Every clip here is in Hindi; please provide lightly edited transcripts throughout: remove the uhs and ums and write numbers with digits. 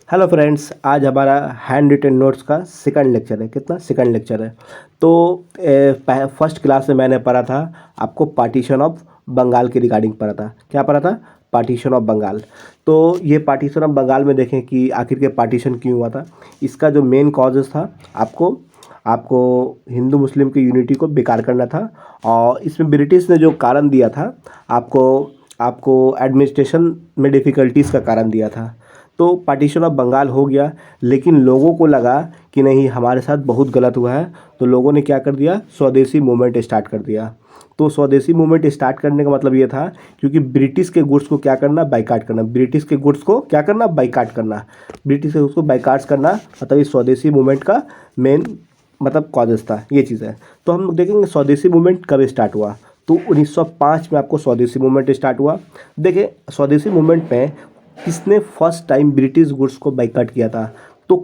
हेलो फ्रेंड्स, आज हमारा हैंड रिटन नोट्स का सेकंड लेक्चर है। कितना सेकंड लेक्चर है? तो फर्स्ट क्लास में मैंने पढ़ा था आपको पार्टीशन ऑफ बंगाल के रिगार्डिंग पढ़ा था। क्या पढ़ा था? Partition of Bengal. तो ये पार्टीशन ऑफ बंगाल में देखें कि आखिर के पार्टीशन क्यों हुआ था। इसका जो मेन कॉजेस था आपको आपको हिंदू मुस्लिम की यूनिटी को बेकार करना था। और इसमें ब्रिटिश ने जो कारण दिया था आपको आपको एडमिनिस्ट्रेशन में डिफ़िकल्टीज़ का कारण दिया था। तो पार्टीशन ऑफ बंगाल हो गया, लेकिन लोगों को लगा कि नहीं, हमारे साथ बहुत गलत हुआ है। तो लोगों ने क्या कर दिया? स्वदेशी मूवमेंट स्टार्ट कर दिया। तो स्वदेशी मूवमेंट स्टार्ट करने का मतलब ये था क्योंकि ब्रिटिश के गुड्स को क्या करना? बाइकाट करना। ब्रिटिश के गुड्स को क्या करना? बाइकाट करना। ब्रिटिश के गुड्स को बाइकाट करना मतलब इस स्वदेशी मूवमेंट का मेन मतलब कॉजेस था। ये चीज़ है। तो हम लोग देखेंगे स्वदेशी मूवमेंट कब स्टार्ट हुआ। तो 1905 में आपको स्वदेशी मूवमेंट स्टार्ट हुआ। देखिए, स्वदेशी मूवमेंट में किसने फर्स्ट टाइम ब्रिटिश गुड्स को बाइकाट किया था? तो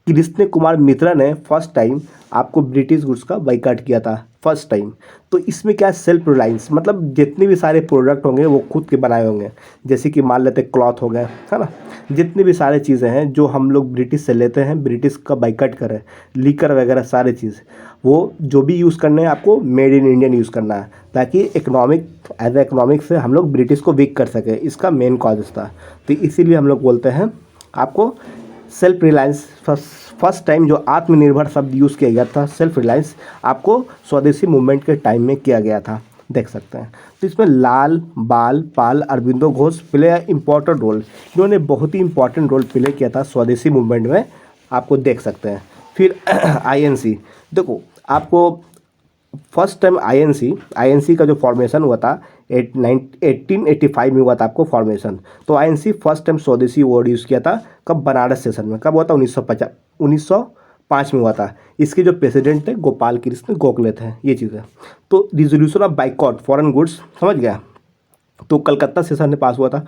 कृष्ण कुमार मित्रा ने फर्स्ट टाइम आपको ब्रिटिश गुड्स का बाइकाट किया था, फर्स्ट टाइम। तो इसमें क्या, सेल्फ रिलायंस, मतलब जितने भी सारे प्रोडक्ट होंगे वो खुद के बनाए होंगे। जैसे कि मान लेते क्लॉथ हो गए, है ना, जितनी भी सारे चीज़ें हैं जो हम लोग ब्रिटिश से लेते हैं, ब्रिटिश का बाइकाट करें, लीकर वगैरह सारे चीज़, वो जो भी यूज़ करने हैं आपको मेड इन इंडियन यूज़ करना है, ताकि एज ए इकोनॉमिक से हम लोग ब्रिटिश को वीक कर सकें। इसका मेन कॉज था। तो इसीलिए हम लोग बोलते हैं आपको सेल्फ रिलायंस। फर्स्ट टाइम जो आत्मनिर्भर शब्द यूज़ किया गया था, सेल्फ रिलायंस, आपको स्वदेशी मूवमेंट के टाइम में किया गया था। देख सकते हैं। तो इसमें Lal Bal Pal Aurobindo Ghosh play important role. इन्होंने बहुत ही इंपॉर्टेंट रोल प्ले किया था स्वदेशी मूवमेंट में, आपको देख सकते हैं। फिर आईएनसी, देखो आपको फर्स्ट टाइम आईएनसी का जो फॉर्मेशन हुआ था 1885 में हुआ था आपको फॉर्मेशन। तो आईएनसी फर्स्ट टाइम स्वदेशी वर्ड यूज़ किया था कब? बनारस सेशन में। कब हुआ था? 1905 में हुआ था। इसके जो प्रेसिडेंट थे गोपाल कृष्ण गोखले थे। ये चीज़ है। तो resolution of boycott foreign goods, समझ गया? तो कलकत्ता सेशन में पास हुआ था।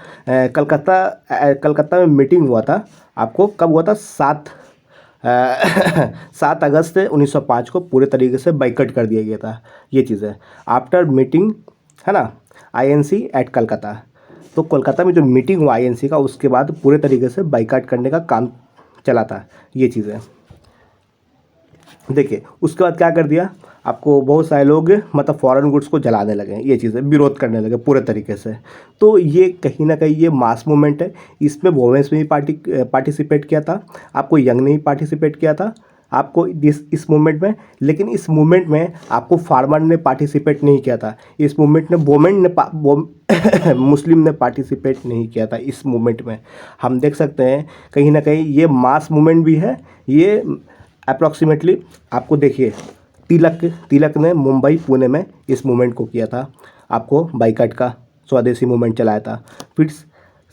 कलकत्ता में मीटिंग हुआ था आपको। कब हुआ था? 7 अगस्त 1905 को पूरे तरीके से बाइकआउट कर दिया गया था। ये चीज़ है। आफ्टर मीटिंग, है ना, आईएनसी एट कलकत्ता। तो कोलकाता में जो मीटिंग हुआ आईएनसी का, उसके बाद पूरे तरीके से बाइकआउट करने का काम चला था। ये चीज़ है। देखिए, उसके बाद क्या कर दिया आपको, बहुत सारे लोग मतलब फॉरेन गुड्स को जलाने लगे। ये चीज़ें विरोध करने लगे पूरे तरीके से। तो ये कहीं ना कहीं ये मास मूवमेंट है। इसमें वोमेंस ने भी पार्टिसिपेट किया था, आपको यंग ने भी पार्टिसिपेट किया था आपको इस मूवमेंट में। लेकिन इस मूवमेंट में आपको फार्मर ने पार्टिसिपेट नहीं किया था। इस मूवमेंट में वोमेन ने मुस्लिम ने पार्टिसिपेट नहीं किया था इस मूवमेंट में। हम देख सकते हैं कहीं ना कहीं ये मास मूवमेंट भी है। ये अप्रॉक्सीमेटली आपको देखिए, तिलक ने मुंबई पुणे में इस मूवमेंट को किया था, आपको बाइकाट का स्वदेशी मूवमेंट चलाया था। फिर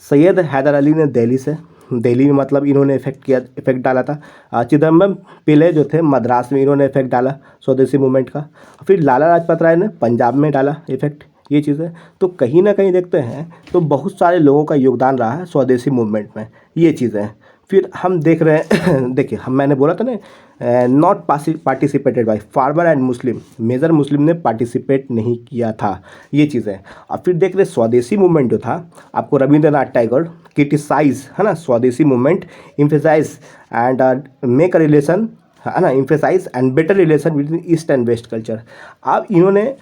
सैयद हैदर अली ने दिल्ली में मतलब इन्होंने इफेक्ट डाला था। चिदम्बरम पिले जो थे मद्रास में, इन्होंने इफेक्ट डाला स्वदेशी मूवमेंट का। फिर लाला लाजपत राय ने पंजाब में डाला इफेक्ट। ये चीज़ है। तो कहीं ना कहीं देखते हैं तो बहुत सारे लोगों का योगदान रहा है स्वदेशी मूवमेंट में। ये चीज़ें हैं। फिर हम देख रहे हैं देखिए, मैंने बोला था ना, not participated by farmer and Muslim, major Muslim ने पार्टिसिपेट नहीं किया था। ये चीज़ें। और फिर देख रहे स्वदेशी मूवमेंट जो था आपको, रविंद्रनाथ टैगोर क्रिटिसाइज, है ना, Swadeshi movement emphasize and make a relation, है ना, emphasize and better relation between east and west culture. अब इन्होंने,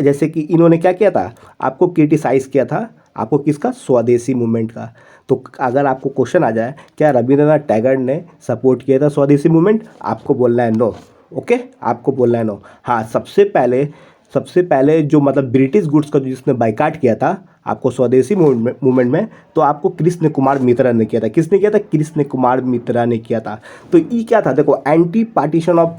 जैसे कि इन्होंने क्या किया था, आपको क्रिटिसाइज़ किया था आपको किसका? स्वदेशी मूवमेंट का। तो अगर आपको क्वेश्चन आ जाए क्या रविंद्रनाथ टैगोर ने सपोर्ट किया था स्वदेशी मूवमेंट, आपको बोलना है नो। ओके, आपको बोलना है नो। हाँ, सबसे पहले जो मतलब ब्रिटिश गुड्स का जिसने बाइकाट किया था आपको स्वदेशी मूवमेंट में, तो आपको कृष्ण कुमार मित्रा ने किया था। किसने किया था? कृष्ण कुमार मित्रा ने किया था। तो ये क्या था? देखो, एंटी पार्टीशन ऑफ,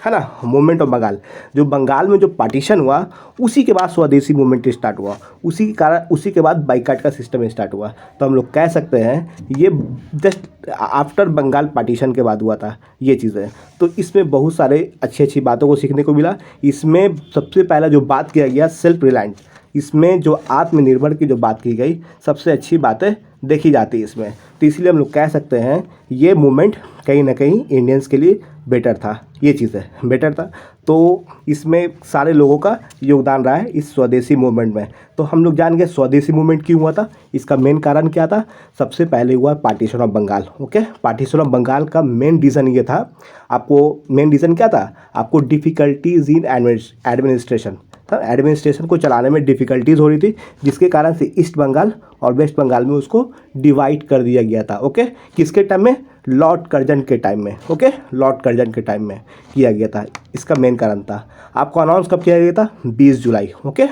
है ना, मूवमेंट ऑफ बंगाल। जो बंगाल में जो पार्टीशन हुआ उसी के बाद स्वदेशी मूवमेंट स्टार्ट हुआ। उसी के बाद बाइकाट का सिस्टम स्टार्ट हुआ। तो हम लोग कह सकते हैं ये जस्ट आफ्टर बंगाल पार्टीशन के बाद हुआ था। ये चीज़ें। तो इसमें बहुत सारे अच्छी बातों को सीखने को मिला। इसमें सबसे पहला जो बात किया गया सेल्फ रिलायंस, इसमें जो आत्मनिर्भर की जो बात की गई, सबसे अच्छी बात है देखी जाती है इसमें। तो इसलिए हम लोग कह सकते हैं ये मूवमेंट कहीं ना कहीं इंडियंस के लिए बेटर था, ये चीज़ है, बेटर था। तो इसमें सारे लोगों का योगदान रहा है इस स्वदेशी मूवमेंट में। तो हम लोग जान गए स्वदेशी मूवमेंट क्यों हुआ था, इसका मेन कारण क्या था। सबसे पहले हुआ partition of Bengal. Okay, partition of Bengal का मेन रीज़न ये था, आपको मेन रीज़न क्या था, आपको डिफ़िकल्टीज इन एडमिनिस्ट्रेशन था, एडमिनिस्ट्रेशन को चलाने में डिफ़िकल्टीज़ हो रही थी, जिसके कारण से ईस्ट बंगाल और वेस्ट बंगाल में उसको डिवाइड कर दिया गया था। ओके, किसके टाइम में, लॉर्ड कर्जन के टाइम में। ओके, लॉर्ड कर्जन के टाइम में किया गया था, इसका मेन कारण था। आपको अनाउंस कब किया गया था, 20 जुलाई। ओके,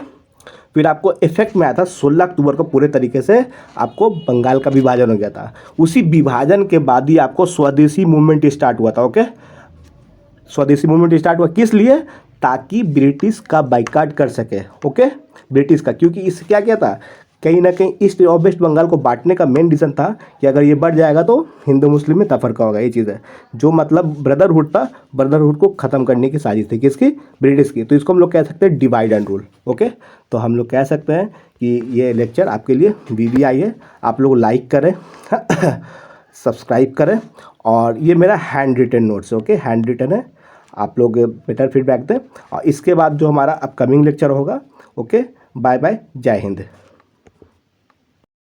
फिर आपको इफेक्ट में आया था 16 अक्टूबर को, पूरे तरीके से आपको बंगाल का विभाजन हो गया था। उसी विभाजन के बाद ही आपको स्वदेशी मूवमेंट स्टार्ट हुआ था। ओके, स्वदेशी मूवमेंट स्टार्ट हुआ किस लिए, ताकि ब्रिटिश का बाइकाट कर सके। ओके, ब्रिटिश का, क्योंकि इससे क्या किया था, कहीं ना कहीं ईस्ट और वेस्ट बंगाल को बांटने का मेन रीज़न था कि अगर ये बढ़ जाएगा तो हिंदू मुस्लिम में तफरका होगा। ये चीज़ है, जो मतलब ब्रदरहुड था, ब्रदरहुड को ख़त्म करने की साजिश थी, किसकी, ब्रिटिश की। तो इसको हम लोग कह सकते हैं डिवाइड एंड रूल। ओके, तो हम लोग कह सकते हैं कि ये लेक्चर आपके लिए VVI है। आप लोग लाइक करें सब्सक्राइब करें, और ये मेरा हैंड रिटन नोट्स है। ओके, हैंड रिटन है, आप लोग बेटर फीडबैक दें। और इसके बाद जो हमारा अपकमिंग लेक्चर होगा, ओके, बाय बाय, जय हिंद।